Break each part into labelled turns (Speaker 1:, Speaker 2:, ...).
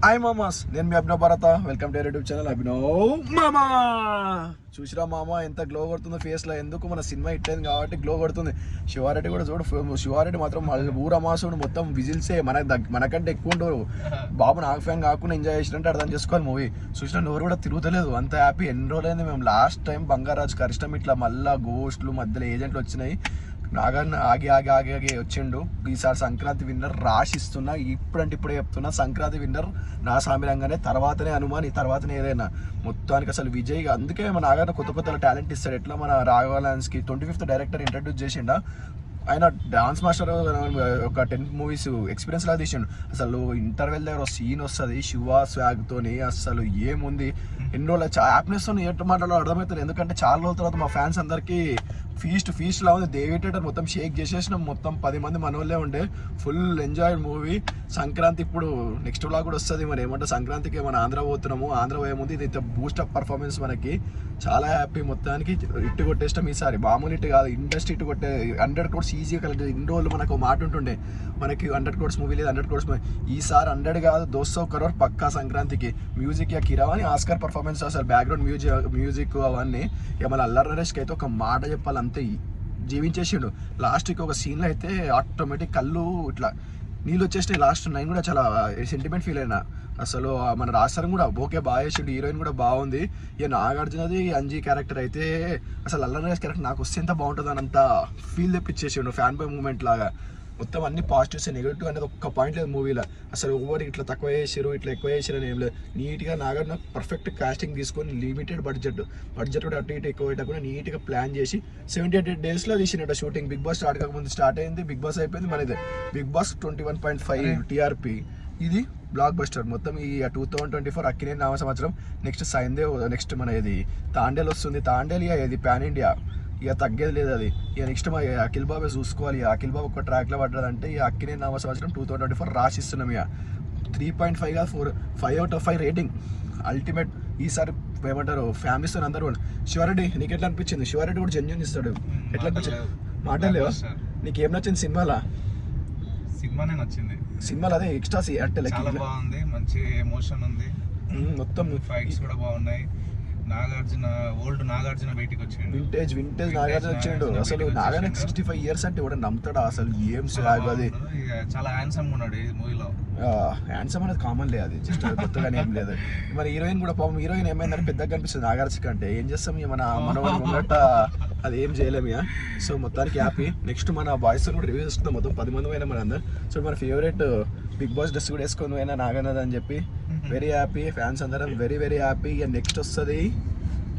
Speaker 1: Hi మామాస్, నేను మీ అభినవ్ భారత. Welcome to YouTube channel Abhinav మామా. చూసిరా మామ ఎంత గ్లో కొడుతుందో ఫేస్లో. ఎందుకు మన సినిమా హిట్ అయింది కాబట్టి గ్లో కొడుతుంది. శివారెడ్డి కూడా చూడు, శివారెడ్డి మాత్రం ఊరమాసుడు మొత్తం విజిల్సే మనకంటే ఎక్కువ ఉండవు. బాబు నాకు ఫ్యాన్ కాకుండా ఎంజాయ్ చేసినట్టు అర్థం చేసుకోవాలి మూవీ. చూసిన నోరు కూడా తిరుగుతలేదు, అంత హ్యాపీ. ఎన్ని రోజులైంది మేము లాస్ట్ టైం బంగారాజు కరిష్టం ఇట్లా మళ్ళీ గోస్ట్లు మధ్యలో ఏజెంట్లు వచ్చినాయి. నాగాన్ని ఆగి ఆగి ఆగి ఆగి వచ్చిండు. ఈసారి సంక్రాంతి విన్నర్ రాసిస్తున్నా, ఇప్పుడంటే ఇప్పుడే చెప్తున్నా. సంక్రాంతి విన్నర్ నా సామిరంగానే, తర్వాతనే హనుమాన్, ఈ తర్వాతనే ఏదైనా. మొత్తానికి అసలు విజయ్. అందుకే మన నాగార్జున కొత్త కొత్త టాలెంట్ ఇస్తాడు. ఎట్లా మన రాఘవాలన్స్కి 25th డైరెక్టర్ ఇంట్రడ్యూస్ చేసిండా. ఆయన డాన్స్ మాస్టర్ ఒక 10 మూవీస్ ఎక్స్పీరియన్స్ లాగా తీసిండు. అసలు ఇంటర్వెల్ దగ్గర సీన్ వస్తుంది శివ స్వాగ్తోని. అసలు ఏముంది, ఎన్ని రోజులు హ్యాపీనెస్ ఎట్లా మాట్లాడాలో అర్థమవుతుంది. ఎందుకంటే చాలా రోజుల తర్వాత మా ఫ్యాన్స్ అందరికీ ఫీస్ట్ లా ఉంది. దేవి థియేటర్ మొత్తం షేక్ చేసేసినాం. మొత్తం 10 మంది మనోళ్ళే ఉండే. Full enjoy movie. సంక్రాంతి ఇప్పుడు నెక్స్ట్ వ్లాగ్ కూడా వస్తుంది. మరి ఏమంటే సంక్రాంతికి మన ఆంధ్ర పోతున్నాము. ఆంధ్ర పోయేముంది ఇది బూస్టప్ పర్ఫార్మెన్స్ మనకి. చాలా హ్యాపీ. మొత్తానికి ఇట్టు కొట్టేస్తాం ఈసారి. మామూలు ఇట్టు కాదు, ఇండస్ట్రీ ఇట్టు కొట్టే 100 crores ఈజీగా కలెక్ట్. ఇన్ని రోజులు మనకు ఒక మాట ఉంటుండే, మనకి 100 crores మూవీ లేదు, 100 crores మూవీ. ఈసారి 100 కాదు 200 crore పక్కా సంక్రాంతికి. మ్యూజిక్ కిరావని ఆస్కార్ పర్ఫార్మెన్స్, అసలు బ్యాక్గ్రౌండ్ మ్యూజిక్ అవన్నీ. ఇక మన అల్లరి నరేష్కి అయితే ఒక మాట చెప్పాలి, అంతే జీవించేసిండు. లాస్ట్కి ఒక సీన్లో అయితే ఆటోమేటిక్ కళ్ళు ఇట్లా నీళ్ళు వచ్చేసినాయి. లాస్ట్ 9 కూడా చాలా సెంటిమెంట్ ఫీల్ అయినా. అసలు మన రాజస్థాన్ కూడా ఓకే బాగా చేసిండు. హీరోయిన్ కూడా బాగుంది. ఇక నాగార్జునది అంజీ క్యారెక్టర్ అయితే అసలు అల్లరి నరేష్ క్యారెక్టర్ నాకు వస్తే ఎంత బాగుంటుంది అని అంత ఫీల్ తెప్పించేసిండు. ఫ్యాన్ బాయ్ మూమెంట్ లాగా. మొత్తం అన్ని పాజిటివ్స్, నెగిటివ్ అనేది ఒక్క పాయింట్ లేదు మూవీలో. అసలు ఓవర్ ఇట్లా తక్కువ చేసారు, ఇట్లా ఎక్కువ చేసారు అని ఏం లేదు. నీట్గా నాగార్జున పర్ఫెక్ట్ కాస్టింగ్ తీసుకొని లిమిటెడ్ బడ్జెట్ కూడా అటు ఇటు ఎక్కువ పెట్టకుండా నీట్గా ప్లాన్ చేసి 78 daysలో తీసినట్టు షూటింగ్. బిగ్ బాస్ స్టార్ట్ కాకముందు స్టార్ట్ అయింది, బిగ్ బాస్ అయిపోయింది. మనది బిగ్ బాస్ 21.5 TRP. ఇది బ్లాక్ బస్టర్. మొత్తం ఈ 2024 అక్కినేని నామ సంవత్సరం. నెక్స్ట్ సైందేవ్, నెక్స్ట్ మన ఇది తాండేల్ వస్తుంది. తాండేల్ ఇది పాన్ ఇండియా, ఇక తగ్గేది లేదు అది. ఇక నెక్స్ట్ మా అఖిల్ బాబే చూసుకోవాలి. అఖిల్ బాబు ఒక ట్రాక్లో పడ్డదంటే ఈ అక్కినేని నామ సంవత్సరం 2024 రాసిస్తున్నాం. ఇక 3.5 కాదు 4, 5 out of 5 రేటింగ్. అల్టిమేట్. ఈసారి ఏమంటారు ఫ్యామిలీస్తో అందరూ. శివారెడ్డి నీకు ఎట్లా అనిపించింది? శివారెడ్డి కూడా జెన్యూన్ ఇస్తాడు. ఎట్లా అనిపించింది? మాటలేవా? నీకు ఏం నచ్చింది సినిమాలో?
Speaker 2: సినిమానే నచ్చింది.
Speaker 1: సినిమాలో అదే ఎక్స్ట్రా అంటే
Speaker 2: చాలా బాగుంది, మంచి ఎమోషన్ ఉంది.
Speaker 1: మొత్తం
Speaker 2: ఫైట్స్ కూడా బాగున్నాయి. నాగార్జున ఓల్డ్ నాగార్జున బయటికి వచ్చిండు.
Speaker 1: వింటేజ్ నాగార్జున వచ్చిండు. అసలు నాగార్జున 65 years అంటే కూడా నమ్ముతాడా? అసలు ఏం స్వాగ్ అది.
Speaker 2: చాలా హ్యాండ్సమ్ ఉన్నాడు ఈ మూవీలో.
Speaker 1: హ్యాండ్సమ్ అనేది కామన్ లేదు, అది జస్ట్ కొత్తగానే ఏం లేదు. మరి హీరోయిన్ కూడా పాపం, హీరోయిన్ ఏమైందని పెద్దగా కనిపిస్తుంది నాగార్జున కంటే. ఏం చేస్తాం ఇక మన ముంగట అది ఏం చేయలేము ఇక. సో మొత్తానికి హ్యాపీ. నెక్స్ట్ మన బాయ్స్ కూడా రివ్యూ చేసుకుందాం. మొత్తం 10 మంది అయినా మన అందరు. సో మన ఫేవరెట్ బిగ్ బాస్ డ్రెస్ కూడా వేసుకొని పోయినా నాగన్నది అని చెప్పి వెరీ హ్యాపీ. ఫ్యాన్స్ అందరం వెరీ వెరీ హ్యాపీ. ఇక నెక్స్ట్ వస్తుంది,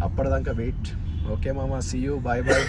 Speaker 1: అప్పటిదాకా వెయిట్. ఓకే మామ, సీ యూ, బాయ్ బాయ్.